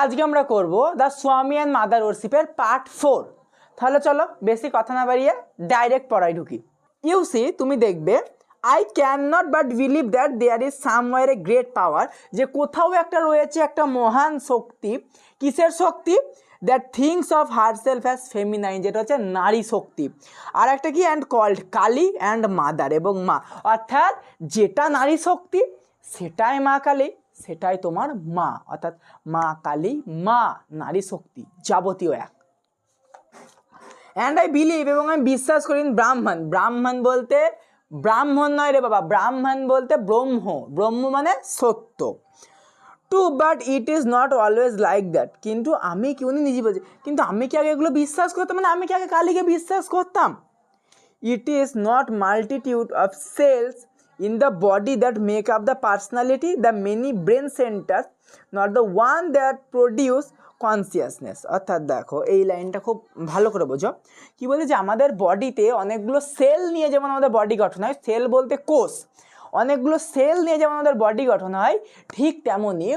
আজকে আমরা করব দ্য স্বামী অ্যান্ড মাদার ওরশিপের পার্ট 4। তাহলে চলো বেশি কথা না বাড়িয়ে ডাইরেক্ট পড়ায় ঢুকি। ইউসি তুমি দেখবে I can not but believe that there is somewhere a great power, যে কোথাও একটা রয়েছে একটা মহান শক্তি। কিসের শক্তি? That things of herself as feminine, যেটা হচ্ছে নারী শক্তি। আর একটা কি and called Kali and mother, এবং মা, অর্থাৎ যেটা নারী শক্তি সেটাই মা কালী, সেটাই তোমার মা, অর্থাৎ মা কালী, মা নারী শক্তি, যাবতীয় এক। অ্যান্ড আই বিলিভ, এবং আমি বিশ্বাস করি ইন ব্রাহ্মণ। ব্রাহ্মণ বলতে ব্রাহ্মণ নয় রে বাবা, ব্রাহ্মণ বলতে ব্রহ্ম, ব্রহ্ম মানে সত্য। Too but it is not always like that, কিন্তু আমি কি, উনি নিজে বলছে, কিন্তু আমি কি আগে এগুলো বিশ্বাস করতাম, মানে আমি কি আগে কালীকে বিশ্বাস করতাম? It is not multitude of cells in the body that make up the personality, the many brain centers, not the one that produce consciousness। অর্থাৎ দেখো এই লাইনটা খুব ভালো করে বোঝো। কি বলে যে আমাদের বডিতে অনেকগুলো সেল নিয়ে যেমন আমাদের বডি গঠন হয়, সেল বলতে কোষ, অনেকগুলো সেল নিয়ে যেমন আমাদের বডি গঠন হয়, ঠিক তেমনই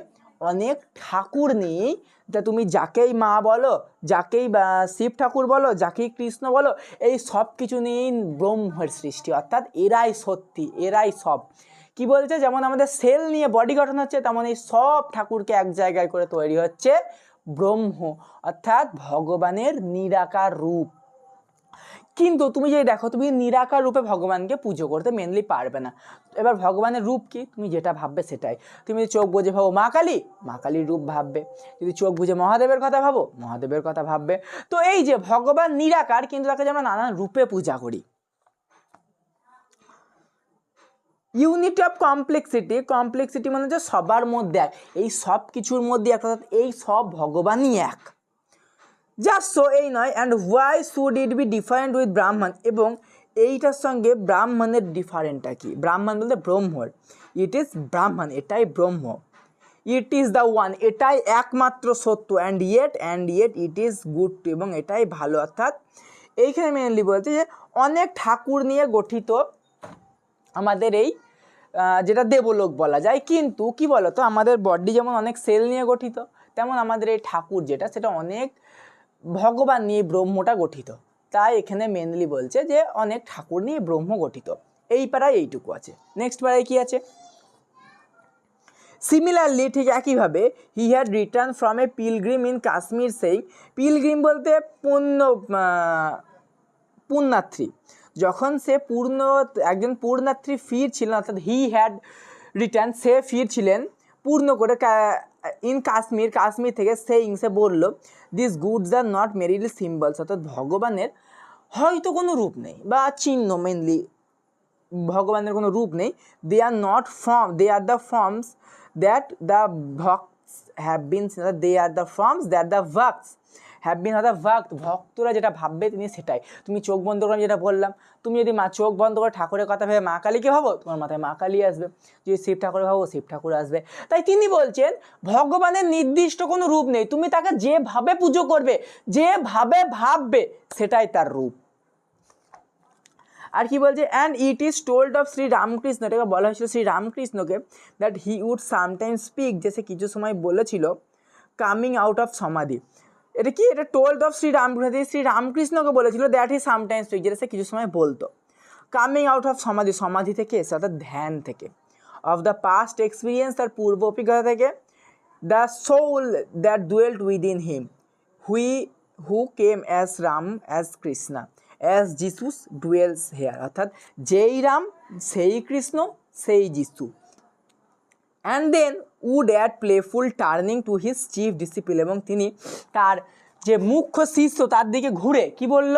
অনেক ঠাকুর নিয়ে, তা তুমি যাকেই মা বলো, যাকেই শিব ঠাকুর বলো, যাকেই কৃষ্ণ বলো, এই সব কিছু নিয়েই ব্রহ্মের সৃষ্টি, অর্থাৎ এরাই সত্যি, এরাই সব। কি বলছে, যেমন আমাদের সেল নিয়ে বডি গঠন হচ্ছে, তেমন এই সব ঠাকুরকে এক জায়গায় করে তৈরি হচ্ছে ব্রহ্ম, অর্থাৎ ভগবানের নিরাকার রূপ। কিন্তু তুমি যদি দেখো, তুমি নিরাকার রূপে ভগবানকে পুজো করতে মেনলি পারবে না। এবার ভগবানের রূপ কি, তুমি যেটা ভাববে সেটাই। তুমি যদি চোখ বুজে ভাবো মা কালী, মা কালীর রূপ ভাববে। যদি চোখ বুজে মহাদেবের কথা ভাবো, মহাদেবের কথা ভাববে। তো এই যে ভগবান নিরাকার, কিন্তু তাকে যে আমরা নানান রূপে পূজা করি। ইউনিটি অফ কমপ্লেক্সিটি, কমপ্লেক্সিটি মানে হচ্ছে সবার মধ্যে এক, এই সব কিছুর মধ্যে এক, অর্থাৎ এই সব ভগবানই এক। জাস্ট সো এই নয়, and why should it be different with ব্রাহ্মণ, এবং এইটার সঙ্গে ব্রাহ্মণের ডিফারেন্টটা কি? ব্রাহ্মণ বলতে ব্রহ্মর, ইট ইজ ব্রাহ্মণ, এটাই ব্রহ্ম। ইট ইজ দ্য ওয়ান, এটাই একমাত্র সত্য। And yet it is good to, এবং এটাই ভালো। অর্থাৎ এইখানে মেনলি বলছে যে অনেক ঠাকুর নিয়ে গঠিত আমাদের এই যেটা দেবলোক বলা যায়, কিন্তু কি বলতো, আমাদের বডি যেমন অনেক সেল নিয়ে গঠিত, তেমন আমাদের এই ঠাকুর যেটা, সেটা অনেক ভগবান নিয়ে ব্রহ্মটা গঠিত। তাই এখানে মেনলি বলছে যে অনেক ঠাকুর নিয়ে ব্রহ্ম গঠিত। এই পাড়ায় এইটুকু আছে। নেক্সট পাড়ায় কি আছে? সিমিলারলি, ঠিক একইভাবে, he had return from a pilgrim in Kashmir saying, pilgrim বলতে পুণ্যার্থী, যখন সে একজন পুণ্যার্থী ফিরছিলেন, অর্থাৎ হি হ্যাড রিটার্ন, সে ফিরছিলেন পূর্ণ করে ইন কাশ্মীর থেকে, সেইং সে বলল, this goods are not merely symbols, অর্থাৎ ভগবানের হয়তো কোনো রূপ নেই বা চিহ্ন, মেনলি ভগবানের কোনো রূপ নেই। They are the forms that the bhaktas have been, they are the forms that the bhaktas have been, অর্থাৎ ভক্তরা যেটা ভাববে তিনি সেটাই। তুমি চোখ বন্ধ করে, যেটা বললাম, তুমি যদি চোখ বন্ধ করে ঠাকুরের কথা ভেবে মা কালীকে ভাবো, তোমার মাথায় মা কালী আসবে। যদি শিব ঠাকুর ভাবো, শিব ঠাকুর আসবে। তাই তিনি বলছেন ভগবানের নির্দিষ্ট কোনো রূপ নেই, তুমি তাকে যেভাবে পুজো করবে, যেভাবে ভাববে, সেটাই তার রূপ। আর কি বলছে, and it is told of Shri Ramakrishna, এটাকে বলা হয়েছিল শ্রী রামকৃষ্ণকে, that he would sometime speak, যে সে কিছু সময় বলেছিল কামিং আউট অফ সমাধি। এটা কি? এটা টোল্ড অফ শ্রী রামকৃষ্ণকে বলেছিল, দ্যাট হি সামটাইম স্পিক, যেটা সে কিছু সময় বলতো কামিং আউট অফ সমাধি, সমাধি থেকে এসে, অর্থাৎ ধ্যান থেকে। অফ দ্য পাস্ট এক্সপিরিয়েন্স, তার পূর্ব অভিজ্ঞতা থেকে। The soul that dwelt within him, who came as Ram as Krishna as Jesus dwells here, অর্থাৎ যেই রাম সেই কৃষ্ণ সেই যিশু। And then would at playful turning to his chief disciple, এবং তিনি তার যে মুখ্য শিষ্য তার দিকে ঘুরে কি বলল,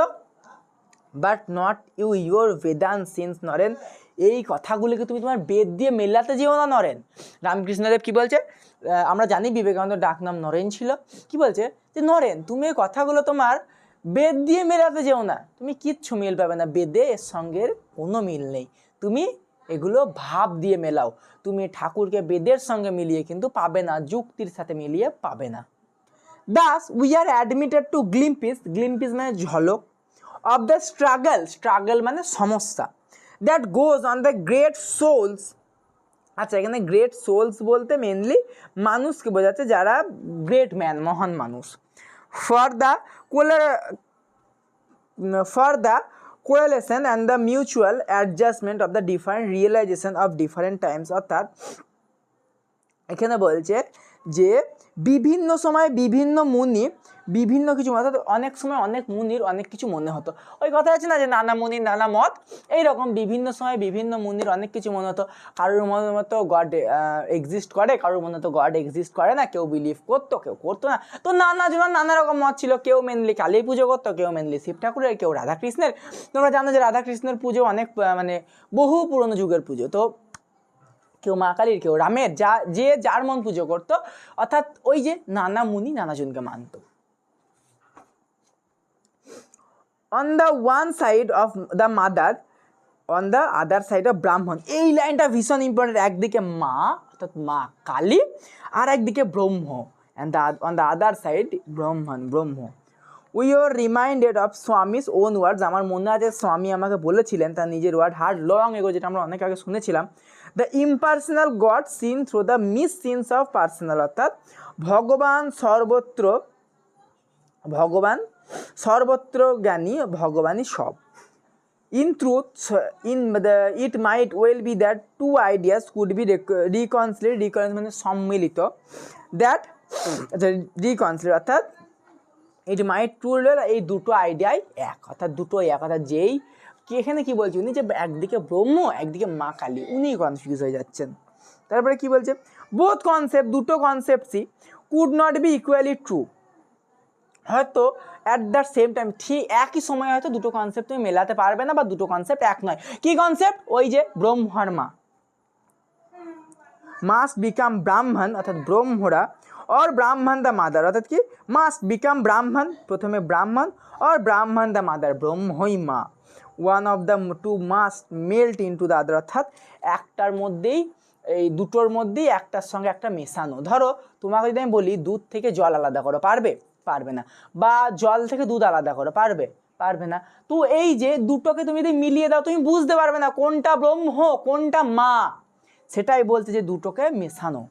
but not your Vedanta since Naren, এই কথাগুলিকে তুমি তোমার বেদ দিয়ে মেলাতে যেও না নরেন। রামকৃষ্ণদেব কি বলছে, আমরা জানি বিবেকানন্দ ডাকনাম নরেন ছিল, কি বলছে যে নরেন, তুমি এই কথাগুলো তোমার বেদ দিয়ে মেলাতে যেও না, তুমি কিচ্ছু মিল পাবে না, বেদে এর সঙ্গে কোনো মিল নেই, তুমি এগুলো ভাব দিয়ে মেলাও, তুমি ঠাকুরকে বেদের সঙ্গে মিলিয়ে কিন্তু পাবে না, যুক্তির সাথে মিলিয়ে পাবে না। Thus we are admitted to glimpses, glimpses মানে ঝলক, অফ দ্য স্ট্রাগল মানে সমস্যা, that goes on the great souls. আচ্ছা, এখানে গ্রেট সোলস বলতে মেনলি মানুষকে বোঝাচ্ছে যারা গ্রেট ম্যান, মহান মানুষ। For the correlation and the mutual adjustment of the different realization of different times, অর্থাৎ এখানে বলছে যে বিভিন্ন সময় বিভিন্ন মুনি বিভিন্ন কিছু, অর্থাৎ অনেক সময় অনেক মুনির অনেক কিছু মনে হতো। ওই কথা আছে না যে নানা মুনির নানা মত, এইরকম বিভিন্ন সময় বিভিন্ন মুনির অনেক কিছু মনে হতো। কারোর মনের মতো গড এক্সিস্ট করে, কারোর মনে হতো গড এক্সিস্ট করে না, কেউ বিলিভ করতো কেউ করতো না। তো নানা জনের নানা রকম মত ছিল, কেউ মেনলি কালী পুজো করতো, কেউ মেনলি শিব ঠাকুরের, কেউ রাধাকৃষ্ণের। তোমরা জানো যে রাধাকৃষ্ণের পুজো অনেক মানে বহু পুরনো যুগের পুজো। তো কেউ মা কালীর, কেউ রামের, যে যার মন পুজো করতো, অর্থাৎ ওই যে নানা মুনি নানাজনকে মানত। On the one side of the mother, on the other side of ব্রাহ্মণ। এই লাইনটা ভীষণ ইম্পর্টেন্ট। একদিকে মা অর্থাৎ মা কালী, আর একদিকে Brahman, and on the other side Brahman. We are reminded of Swami's own words. আমার মনে আছে স্বামী আমাকে বলেছিলেন তার নিজের ওয়ার্ড, হার্ড লং এগো, যেটা আমরা অনেক আগে শুনেছিলাম। The impersonal God seen through the miss scenes of personal, অর্থাৎ ভগবান সর্বত্র জ্ঞানী, ভগবানই সব। In truth, it might well be that two ideas could be reconciled মানে সম্মিলিত, that reconciled অর্থাৎ it might truly, এই দুটো আইডিয়াই এক, অর্থাৎ দুটোই এক, অর্থাৎ যেই কি এখানে কি বলছে উনি যে একদিকে ব্রহ্ম একদিকে মা কালী, উনি কনফিউজ হয়ে যাচ্ছেন। তারপরে কি বলছে, বোথ কনসেপ্ট, দুটো কনসেপ্টসই could not be equally true, হয়তো অ্যাট দ্য সেম টাইম, ঠিক একই সময় হয়তো দুটো কনসেপ্ট তুমি মেলাতে পারবে না, বা দুটো কনসেপ্ট এক নয়। কি কনসেপ্ট? ওই যে ব্রহ্মার মা, মাস্ট বিকাম ব্রাহ্মণ অর্থাৎ ব্রহ্মরা, অর ব্রাহ্মণ দ্য মাদার, অর্থাৎ কি মাস্ট বিকাম ব্রাহ্মণ, প্রথমে ব্রাহ্মণ, অর ব্রাহ্মণ দ্য মাদার, ব্রহ্মই মা। One of the two must melt into the other, অর্থাৎ একটার মধ্যেই, এই দুটোর মধ্যেই একটার সঙ্গে একটা মেশানো। ধরো তোমাকে যদি আমি বলি দুধ থেকে জল আলাদা করো, পারবে না। বা জল থেকে দুধ আলাদা করো, পারবে না। তো এই যে দুটোকে তুমি যদি মিলিয়ে দাও, তুমি বুঝতে পারবে না কোনটা ব্রহ্ম কোনটা মা, সেটাই বলতে যে দুটোকে মেশানো।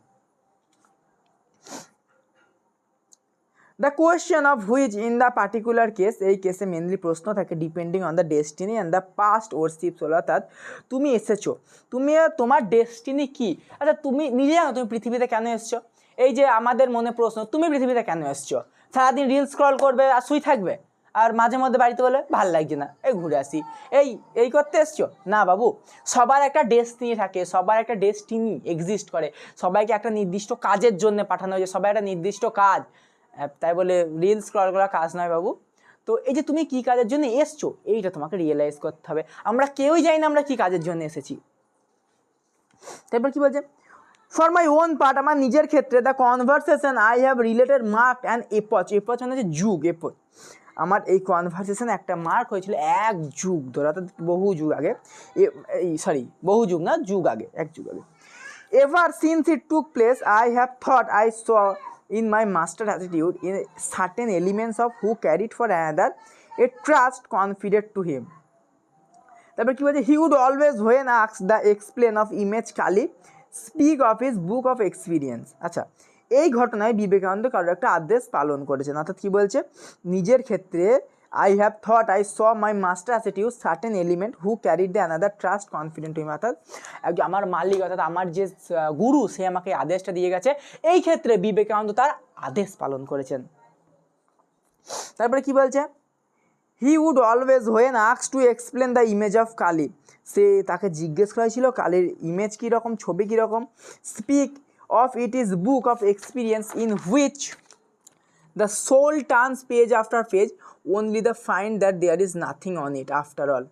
The question of which in the particular case, এই কেসে মেনলি প্রশ্ন থাকে depending on the destiny and the past worships, হলো অর্থাৎ তুমি এসেছো, তোমার ডেস্টিনি কি। আচ্ছা তুমি নিজে জানো তুমি পৃথিবীতে কেন এসছো? এই যে আমাদের মনে প্রশ্ন, তুমি পৃথিবীতে কেন এসছো? সারাদিন রিল স্ক্রল করবে আর শুই থাকবে, আর মাঝে মধ্যে বাড়িতে বলে ভাল লাগছে না, এই ঘুরে আসি, এই করতে এসছো? না বাবু, সবার একটা ডেস্টিনি থাকে, সবার একটা ডেস্টিনি এক্সিস্ট করে, সবাইকে একটা নির্দিষ্ট কাজের জন্য পাঠানো হয়েছে, সবাই একটা নির্দিষ্ট কাজ, তাই বলে রিল স্ক্রল করা কাজ নয় বাবু। তো এই যে তুমি কী কাজের জন্য এসছো, এইটা তোমাকে রিয়েলাইজ করতে হবে। আমরা কেউই জানি না আমরা কী কাজের জন্য এসেছি। তারপর কি বলছে, ফর মাই ওন পার্ট, আমার নিজের ক্ষেত্রে the conversation I have related mark and apps মানে হচ্ছে যুগ, আমার এই কনভারসেশন একটা মার্ক হয়েছিল এক যুগ ধরে, অর্থাৎ বহু যুগ আগে, বহু যুগ না, যুগ আগে, এক যুগ আগে। Ever since it took place I have thought I saw in my master attitude in certain elements of who carried for another a trust confided to him. তারপর কি বলছে, he would always when asked the explain of image Kali speak of his book of experience। আচ্ছা, এই ঘটনায় বিবেকানন্দ কারোর একটা আদেশ পালন করেছেন, অর্থাৎ কি বলছে, নিজের ক্ষেত্রে I have thought I saw my master attitude certain element who carried the another trust confident to him, অর্থাৎ আমার মালিক অর্থাৎ আমার যে গুরু সে আমাকে আদেশটা দিয়ে গেছে, এই ক্ষেত্রে বিবেকানন্দ তার আদেশ পালন করেছেন। তারপরে কি বলছে, he would always when asked to explain the image of Kali, সে তাকে জিজ্ঞেস করা হয়েছিল কালীর ইমেজ কীরকম, ছবি কীরকম, speak of it is book of experience in which the soul turns page after page only the find that there is nothing on it after all।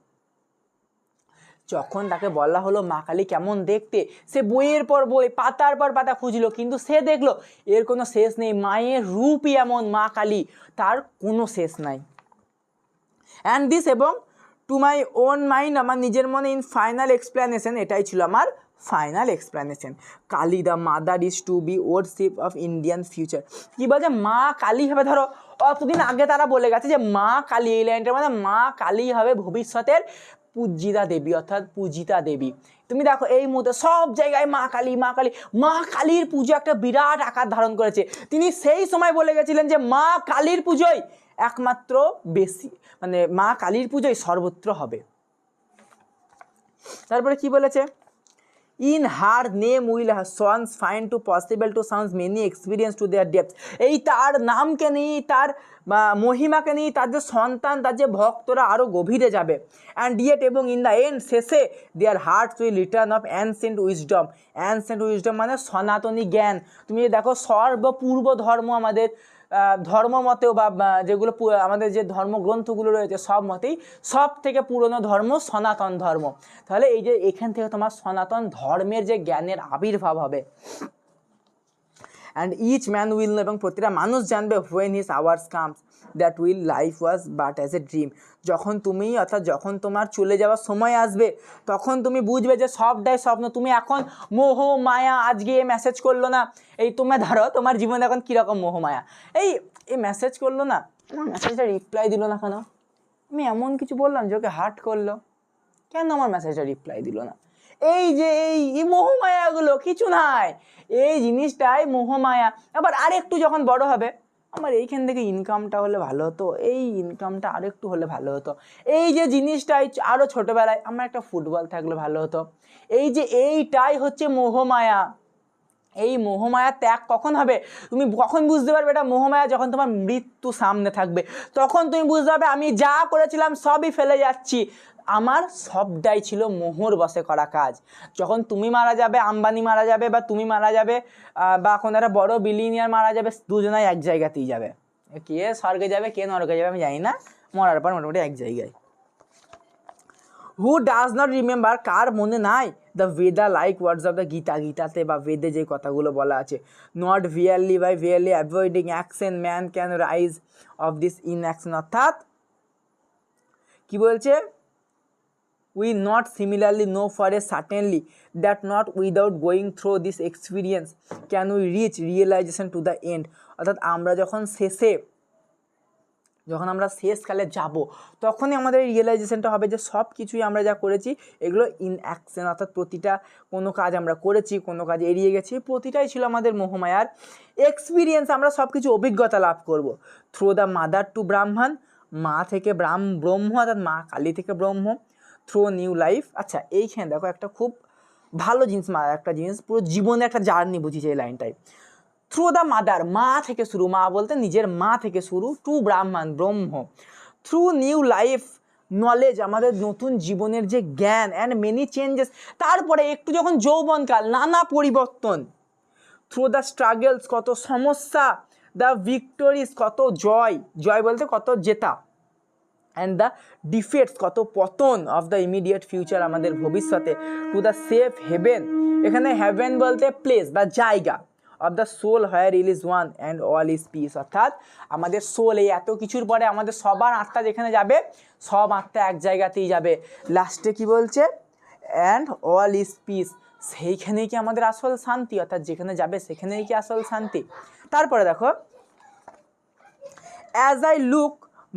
যখন তাকে বলা হলো মা কালী কেমন দেখতে, সে বইয়ের পর বই পাতার পর পাতা খুঁজলো, কিন্তু সে দেখলো এর কোনো শেষ নেই, মায়ের রূপই এমন, মা কালী তার কোনো শেষ নাই। অ্যান্ড দিস, এবং টু মাই ওন মাইন্ড, আমার নিজের মনে ইন ফাইনাল এক্সপ্লেনেশন, এটাই ছিল আমার final explanation, Kali the mother is to be worship of Indian future. কী বলছে, মা কালী হবে, ধরো অতদিন আগে তারা বলে গেছে যে মা কালী, এই লাইনটার মানে মা কালী হবে ভবিষ্যতের পূজিতা দেবী অর্থাৎ পূজিতা দেবী। তুমি দেখো এই মুহূর্তে সব জায়গায় মা কালী মা কালী, মা কালীর পুজো একটা বিরাট আকার ধারণ করেছে। তিনি সেই সময় বলে গেছিলেন যে মা কালীর পুজোই একমাত্র বেশি, মানে মা কালীর পুজোই সর্বত্র হবে। তারপরে কি বলেছে, in her name will sons find to possible to sound many experience to their depth. এই তার নামকে নিয়েই, তার মহিমাকে নিয়েই তার যে সন্তান, তার যে ভক্তরা আরও গভীরে যাবে। অ্যান্ড ইয়েট, এবং ইন দ্য এন্ড, শেষে their hearts will return of ancient wisdom. Ancient wisdom মানে সনাতনী জ্ঞান। তুমি দেখো সর্বপূর্ব ধর্ম আমাদের ধর্ম মতেও বা যেগুলো আমাদের যে ধর্মগ্রন্থগুলো রয়েছে সব মতেই সব থেকে পুরনো ধর্ম সনাতন ধর্ম। তাহলে এই যে এখান থেকে তোমার সনাতন ধর্মের যে জ্ঞানের আবির্ভাব হবে। And each man will know, এবং প্রতিটা মানুষ জানবে when his hours comes that will life was but as a dream. যখন তুমি, অর্থাৎ যখন তোমার চলে যাওয়ার সময় আসবে তখন তুমি বুঝবে যে সবটাই স্বপ্ন। তুমি এখন মোহ মায়া, আজকে এ মেসেজ করলো না, এই তুমি ধরো তোমার জীবনে এখন কীরকম মোহ মায়া, এই মেসেজ করলো না, আমার মেসেজটা রিপ্লাই দিল না কেন, আমি এমন কিছু বললাম যে ওকে হার্ট করলো, কেন আমার মেসেজটা রিপ্লাই দিল না, এই যে এই মোহমায়াগুলো কিছু নাই, এই জিনিসটাই মোহমায়া। আবার আরেকটু যখন বড় হবে, আমার এইখান থেকে ইনকামটা হলে ভালো হতো, এই ইনকামটা আরেকটু হলে ভালো হতো, এই যে জিনিসটাই আরও ছোটোবেলায় আমার একটা ফুটবল থাকলে ভালো হতো, এই যে এইটাই হচ্ছে মোহমায়া। এই মোহমায়া ত্যাগ কখন হবে, তুমি কখন বুঝতে পারবে এটা মোহমায়া, যখন তোমার মৃত্যু সামনে থাকবে, তখন তুমি বুঝতে পারবে আমি যা করেছিলাম সবই ফেলে যাচ্ছি, আমার সবটাই ছিল মোহর বশে করা কাজ। যখন তুমি মারা যাবে, আম্বানি মারা যাবে, বা তুমি মারা যাবে, বা কোনো একটা বড় বিলিনিয়ার মারা যাবে, দুজনাই এক জায়গাতেই যাবে। কে স্বর্গে যাবে কে নরকে যাবে আমি জানি না, মরার পর মোটামুটি এক জায়গায়। হু ডাজ নট রিমেম্বার, কার মনে নাই the Veda like words of the Gita, গীতাতে বা বেদে যে কথাগুলো বলা আছে, not merely by merely avoiding action man can rise of this inaction. অর্থাৎ কি বলছে, we not similarly know for a certainly that not without going through this experience can we reach realization to the end। অর্থাৎ আমরা যখন আমরা শেষকালে যাব তখনই আমাদের রিয়েলাইজেশনটা হবে যে সব কিছুই আমরা যা করেছি এগুলো ইন অ্যাকশন, অর্থাৎ প্রতিটা কোনো কাজ আমরা করেছি, কোনো কাজ এড়িয়ে গেছি, প্রতিটাই ছিল আমাদের মোহমায়ার এক্সপিরিয়েন্স। আমরা সব কিছু অভিজ্ঞতা লাভ করব থ্রু দ্য মাদার টু ব্রাহ্মণ, মা থেকে ব্রহ্ম, অর্থাৎ মা কালী থেকে ব্রহ্ম, থ্রু নিউ লাইফ। আচ্ছা এইখানে দেখো একটা খুব ভালো জিনিস, একটা জিনিস পুরো জীবনে একটা জার্নি বুঝিয়েছে এই লাইনটাই। থ্রু দ্য মাদার, মা থেকে শুরু, মা বলতে নিজের মা থেকে শুরু, টু ব্রাহ্মণ ব্রহ্ম, থ্রু নিউ লাইফ নলেজ, আমাদের নতুন জীবনের যে জ্ঞান, অ্যান্ড মেনি চেঞ্জেস, তারপরে একটু যখন যৌবনকাল, নানা পরিবর্তন, থ্রু দ্য স্ট্রাগলস, কত সমস্যা, দ্য ভিক্টোরিজ, কত জয়, জয় বলতে কত জেতা, অ্যান্ড দ্য ডিফেটস, কত পতন, অফ দ্য ইমিডিয়েট ফিউচার, আমাদের ভবিষ্যতে, টু দ্য সেফ হেভেন, এখানে হেভেন বলতে প্লেস বা জায়গা, of the soul where all is one and all is peace. অর্থাৎ আমাদের সোল, এই এত কিছুর পরে আমাদের সবার আত্মা যেখানে যাবে, সব আত্মা এক জায়গাতেই যাবে, লাস্টে কি বলছে, অ্যান্ড অল ইজ পিস, সেইখানেই কি আমাদের আসল শান্তি, অর্থাৎ যেখানে যাবে সেখানেই কি আসল শান্তি। তারপরে দেখো, as I look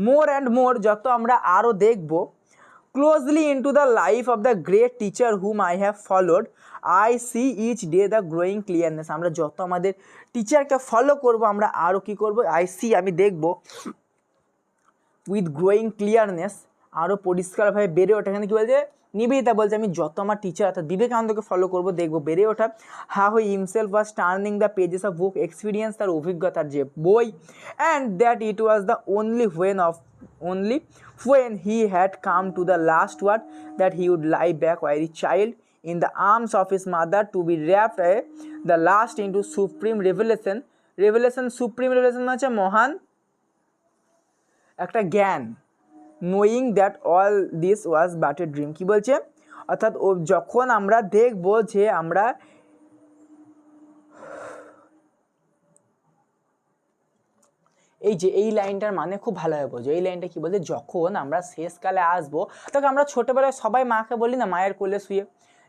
more and more, যত আমরা আরও দেখব closely into the life of the great teacher whom I have followed, I see each day the growing clearness. আমরা যত আমাদের টিচারকে ফলো করব, আমরা আরও কী করব, আই সি, আমি দেখব, উইথ গ্রোয়িং ক্লিয়ারনেস, আরও পরিষ্কারভাবে বেড়ে ওঠা। এখানে কী বলছে, নিবেদিতা বলছে আমি যত আমার টিচার অর্থাৎ বিবেকানন্দকে ফলো করবো, দেখবো বেড়ে ওঠা। How he himself was turning the pages of book, experience, তার অভিজ্ঞতার যে বই, and that it was the only when he had come to the last word that he would lie back while a child in the arms of his mother to be wrapped the last into supreme revelation, supreme revelation হচ্ছে মহান একটা জ্ঞান, knowing that all this was but a dream। কি বলছে, অর্থাৎ ও যখন আমরা দেখব যে আমরা এই যে এই লাইনটার মানে খুব ভালোভাবে বোঝো, এই লাইনটা কি বলছে, যখন আমরা শেষকালে আসবো, তখন আমরা ছোটোবেলায় সবাই মাকে বলি না মায়ের কোলে শুয়ে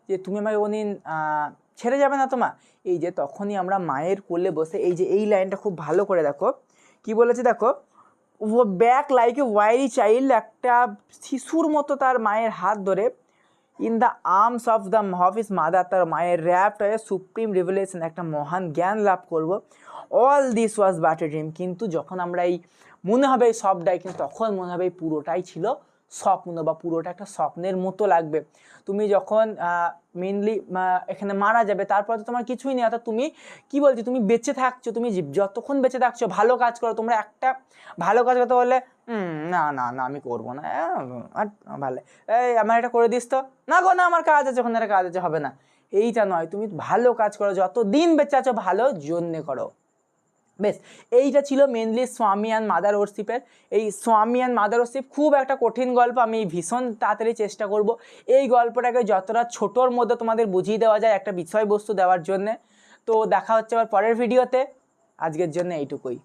যে তুমি আমাকে কোনদিন ছেড়ে যাবে না তোমা, এই যে তখনই আমরা মায়ের কোলে বসে, এই যে এই লাইনটা খুব ভালো করে দেখো কি বলেছে, দেখো ও back like a weary child, একটা শিশুর মতো তার মায়ের হাত ধরে in the arms of his mother, তার মায়ের র্যাপ্ট হয়ে সুপ্রিম রিভেলেশন, একটা মহান জ্ঞান লাভ করব। All this was but a dream, কিন্তু যখন আমরা এই মনে হবে এই সবটাই, কিন্তু তখন মনে হবে এই পুরোটাই ছিল স্বপ্ন, বা পুরোটা একটা স্বপ্নের মতো লাগবে। তুমি যখন মেনলি এখানে মারা যাবে, তারপর তো তোমার কিছুই নেই, অর্থাৎ তুমি কি বলছি, তুমি বেঁচে থাকছো, তুমি যতক্ষণ বেঁচে থাকছো ভালো কাজ করো। তোমরা একটা ভালো কাজ করতে বললে না না না আমি করবো না, ভালো এই আমার এটা করে দিস তো, না গো না আমার কাজ আছে, ওখানে একটা কাজ আছে, হবে না, এইটা নয়, তুমি ভালো কাজ করো, যত দিন বেঁচে আছো ভালো জন্যে করো। বেশ, এইটা ছিল মেনলি স্বামী অ্যান্ড মাদার ওরশিপের। এই স্বামী অ্যান্ড মাদার ওরশিপ খুব একটা কঠিন গল্প, আমি ভীষণ তাড়াতাড়ি চেষ্টা করব এই গল্পটাকে যতটা ছোটোর মধ্যে তোমাদের বুঝিয়ে দেওয়া যায় একটা বিষয়বস্তু দেওয়ার জন্যে। তো দেখা হচ্ছে আবার পরের ভিডিওতে, আজকের জন্য এইটুকুই।